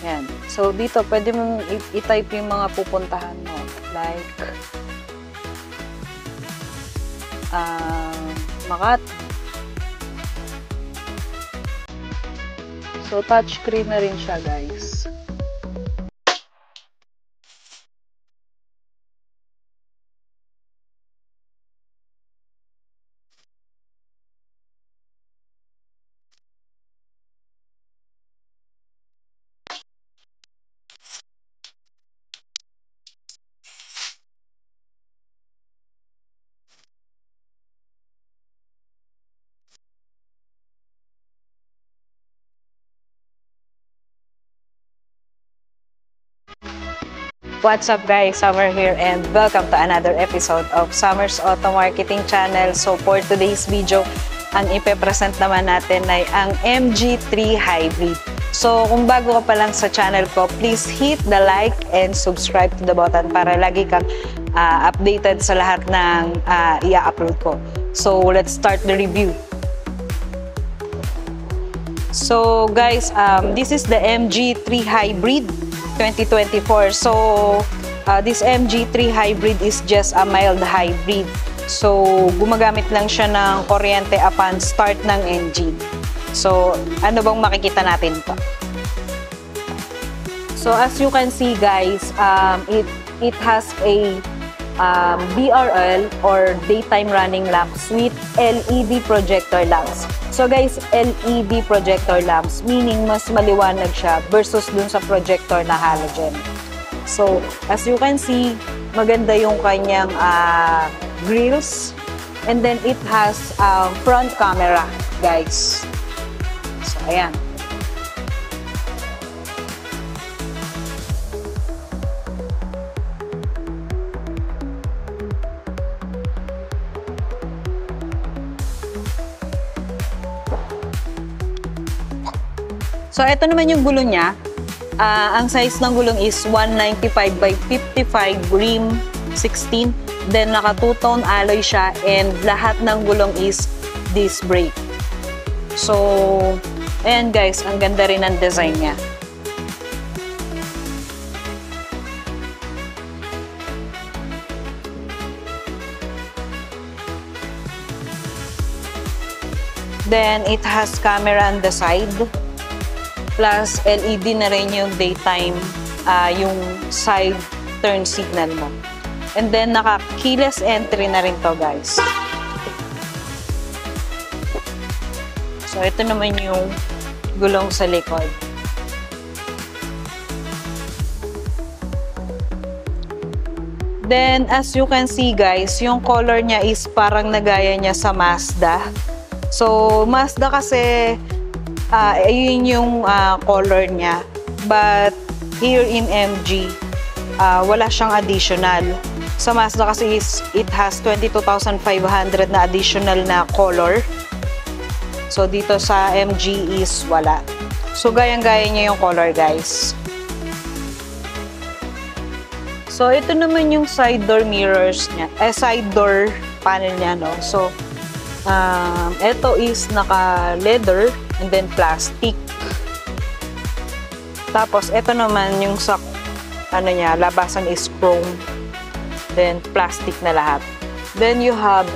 Yan. So, dito, pwede mong i-type yung mga pupuntahan mo. Like, Makati. So, touchscreen na rin siya, guys. What's up guys, Summer here and welcome to another episode of Summer's Auto Marketing Channel. So for today's video, ang ipe-present naman natin ay ang MG3 Hybrid. So kung bago ka pa lang sa channel ko, please hit the like and subscribe to the button para lagi kang updated sa lahat ng i-upload ko. So let's start the review. So guys, this is the MG3 Hybrid 2024. So, this MG3 Hybrid is just a mild hybrid. So, gumagamit lang siya ng kuryente upon start ng engine. So, ano bang makikita natin pa? So, as you can see guys, it has a BRL or daytime running lamps with LED projector lamps. So guys, LED projector lamps, meaning mas maliwanag siya versus dun sa projector na halogen. So, as you can see, maganda yung kanyang grills. And then it has front camera, guys. So, ayan. So, ito naman yung gulong niya. Ang size ng gulong is 195 by 55 rim 16. Then, naka two-tone alloy siya and lahat ng gulong is disc brake. So, ayan guys, ang ganda rin ng design niya. Then, it has camera on the side. Plus, LED na rin yung daytime, yung side turn signal mo. And then, naka-keyless entry na rin to guys. So, ito naman yung gulong sa likod. Then, as you can see guys, yung color niya is parang nagaya niya sa Mazda. So, Mazda kasi ayun yung color niya. But here in MG, wala siyang additional. Sa Mazda kasi it has 22,500 na additional na color. So dito sa MG is wala. So gayang-gaya niya yung color guys. So ito naman yung side door mirrors niya. Side door panel niya, no? So ito is naka-leather and then plastic. Tapos, ito naman yung sa, niya, labasan is chrome. Then, plastic na lahat. Then, you have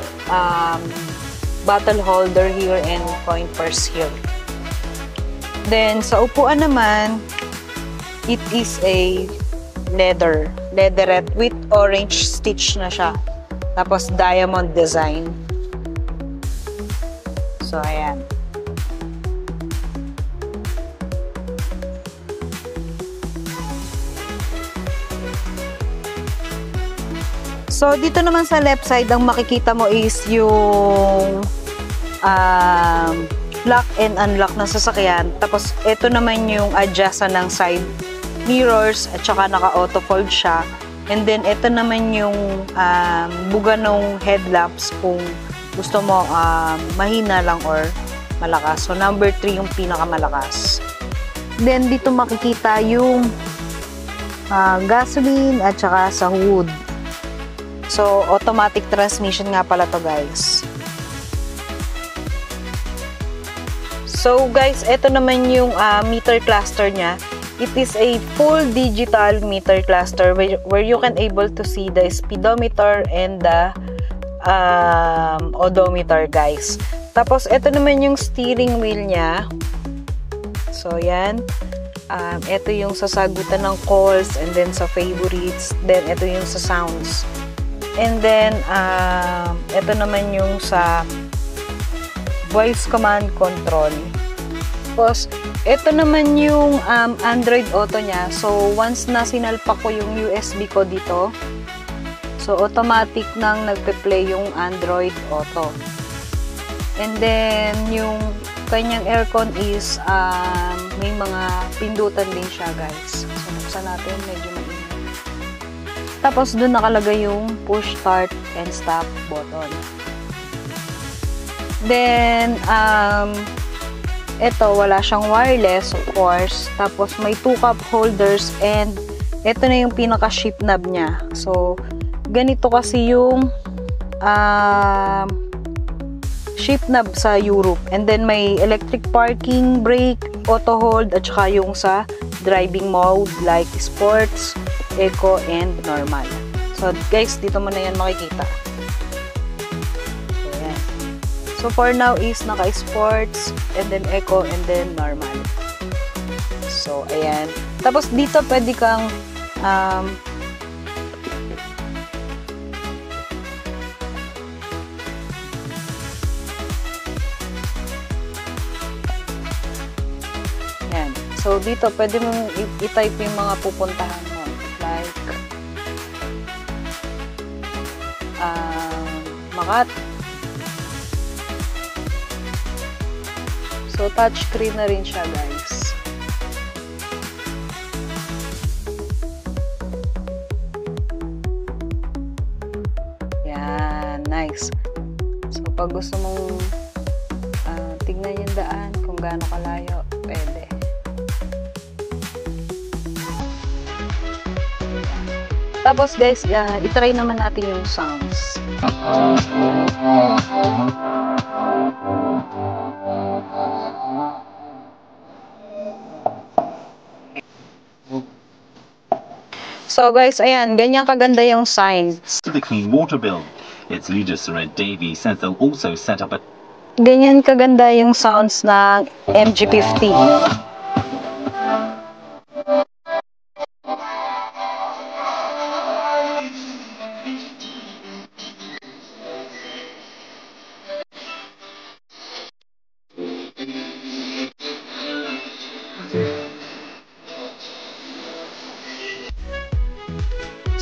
bottle holder here and coin purse here. Then, sa upuan naman, it is a leatherette with orange stitch na siya. Tapos, diamond design. So, ayan. So, dito naman sa left side, ang makikita mo is yung lock and unlock ng sasakyan. Tapos, ito naman yung adjustan ng side mirrors at saka naka-auto fold siya. And then, ito naman yung buga ng headlamps kung gusto mo mahina lang or malakas. So, number 3 yung pinakamalakas. Then, dito makikita yung gasoline at saka sa hood. So, automatic transmission nga pala to guys. So, guys, ito naman yung meter cluster niya. It is a full digital meter cluster where you can able to see the speedometer and the odometer, guys. Tapos, ito naman yung steering wheel niya. So, yan. Ito yung sasagutan ng calls and then sa favorites. Then, ito yung sa sounds. And then, ito naman yung sa voice command control. Tapos, ito naman yung Android Auto niya. So, once na sinalpak ko yung USB ko dito, so, automatic nang nagpe-play yung Android Auto. And then, yung kanyang aircon is may mga pindutan din siya, guys. So, buksan natin. Medyo mainit. Tapos, dun nakalagay yung push start and stop button. Then, ito, wala siyang wireless, of course. Tapos, may 2 cup holders and ito na yung pinaka-ship knob niya. So, ganito kasi yung ship knob sa Europe. And then, may electric parking, brake, auto hold, at saka yung sa driving mode like sports, eco, and normal. So, guys, dito mo na yan makikita. So, yan. So, for now is naka-sports, and then eco, and then normal. So, ayan. Tapos, dito pwede kang so, dito, pwede mong i-type yung mga pupuntahan mo. Like, Makati. So, touchscreen na rin siya, guys. Yan, nice. So, pag gusto mong tignan yung daan, kung gaano kalayo, pwede. Tapos guys, itry naman natin yung sounds. So guys, ayan, ganyan kaganda yung signs. To the clean water bill. Its leader Sured Davy says they'll also set up a... Ganyan kaganda yung sounds ng MG50.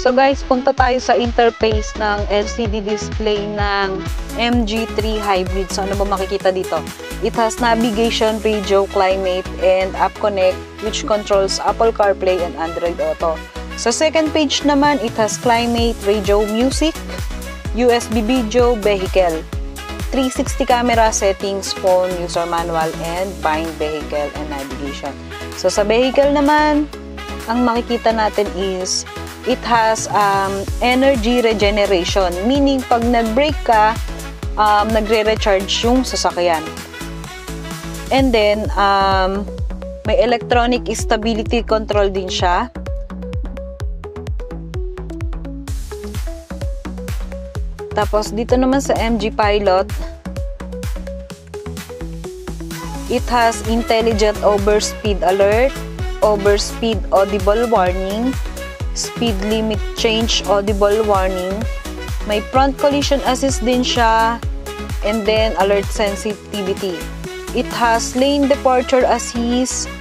So guys, punta tayo sa interface ng LCD display ng MG3 Hybrid. So ano ba makikita dito? It has navigation, radio, climate, and app connect which controls Apple CarPlay and Android Auto. Sa second page naman, it has climate, radio, music, USB video, vehicle, 360 camera settings, phone, user manual, and find vehicle and navigation. So sa vehicle naman, ang makikita natin is it has energy regeneration. Meaning, pag nag-brake ka, nagre-recharge yung sasakyan. And then, may electronic stability control din siya. Tapos, dito naman sa MG Pilot, it has intelligent overspeed alert, overspeed audible warning, speed limit change audible warning, may front collision assist din siya, and then alert sensitivity. It has lane departure assist,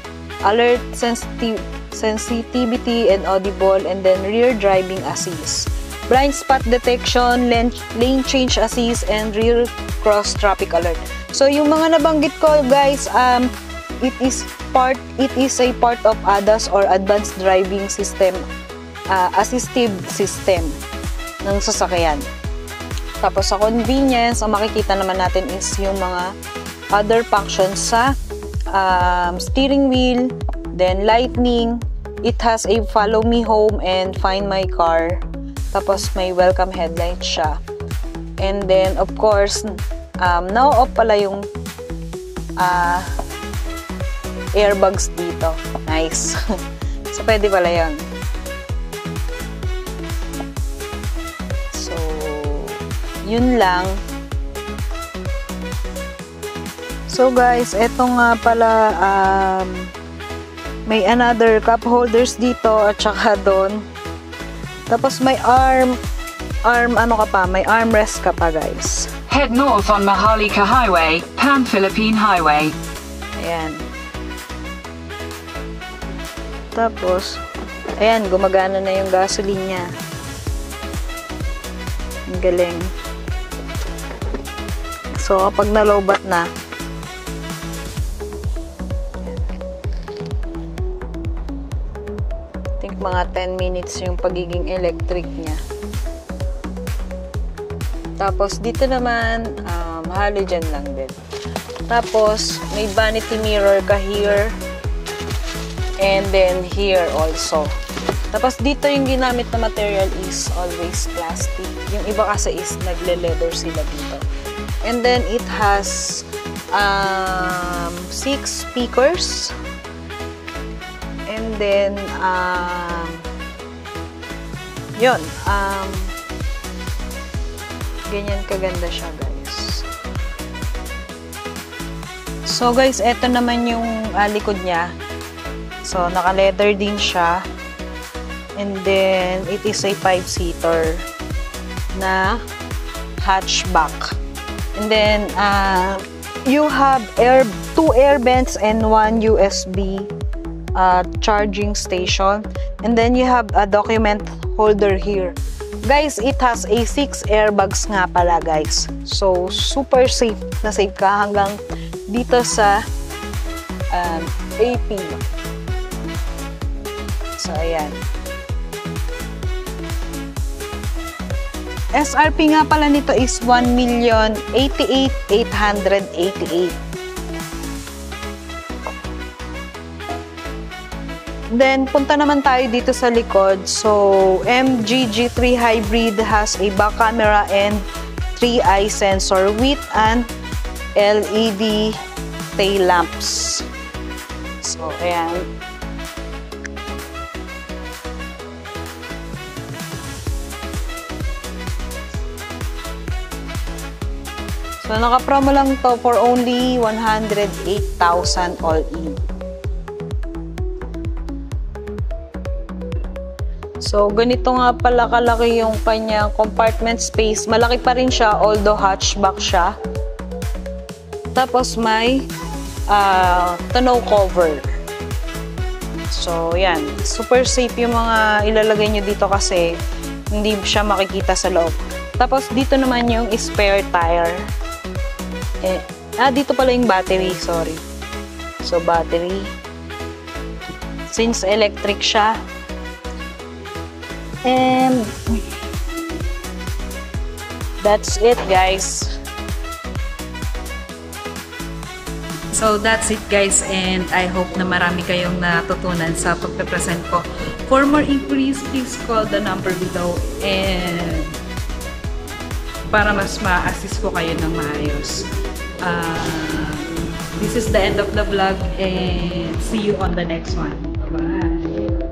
alert sensitivity and audible, and then rear driving assist, blind spot detection, lane change assist, and rear cross traffic alert. So yung mga nabanggit ko, guys, it is a part of ADAS or Advanced Driving System, assistive system ng sasakyan. Tapos sa convenience, ang makikita naman natin is yung mga other functions sa steering wheel, then lightning, it has a follow me home and find my car, tapos may welcome headlight siya. And then of course, now off pala yung airbags dito. Nice. So, pwede pala yun. So, yun lang. So guys, eto nga pala, may another cup holders dito at saka doon. Tapos may may armrest ka pa guys. Head north on Maharlika Highway, Pan-Philippine Highway. Ayan. Tapos, ayan, gumagana na yung gasoline niya. Ang galing. So, kapag nalobat na, I think mga 10 minutes yung pagiging electric niya. Tapos, dito naman, halogen lang din. Tapos, may vanity mirror ka here. And then, here also. Tapos, dito yung ginamit na material is always plastic. Yung iba kasi is nagle-leather sila dito. And then, it has 6 speakers. And then, yun. Ganyan kaganda siya, guys. So, guys, eto naman yung likod niya. So, naka-leather din siya. And then, it is a 5-seater na hatchback. And then, you have 2 air vents and 1 USB charging station. And then, you have a document holder here. Guys, it has a 6 airbags nga pala, guys. So, super safe na safe ka hanggang dito sa AP. So, ayan. SRP nga pala nito is 1,088,888. Then, punta naman tayo dito sa likod. So, MG G3 Hybrid has a back camera and 3-eye sensor with an LED tail lamps. So, ayan. So, naka-promo lang to for only 108,000 all in. So, ganito nga pala kalaki yung kanyang compartment space. Malaki pa rin siya, although hatchback siya. Tapos, may tonneau cover. So, yan. Super safe yung mga ilalagay nyo dito kasi hindi siya makikita sa loob. Tapos, dito naman yung spare tire. Dito pala yung battery, sorry. So, battery. Since electric siya. And that's it, guys. So, that's it, guys. And I hope na marami kayong natutunan sa pagpe-present ko. For more inquiries, please call the number below. And para mas ma-assist ko kayo ng maayos. This is the end of the vlog and see you on the next one. Bye-bye!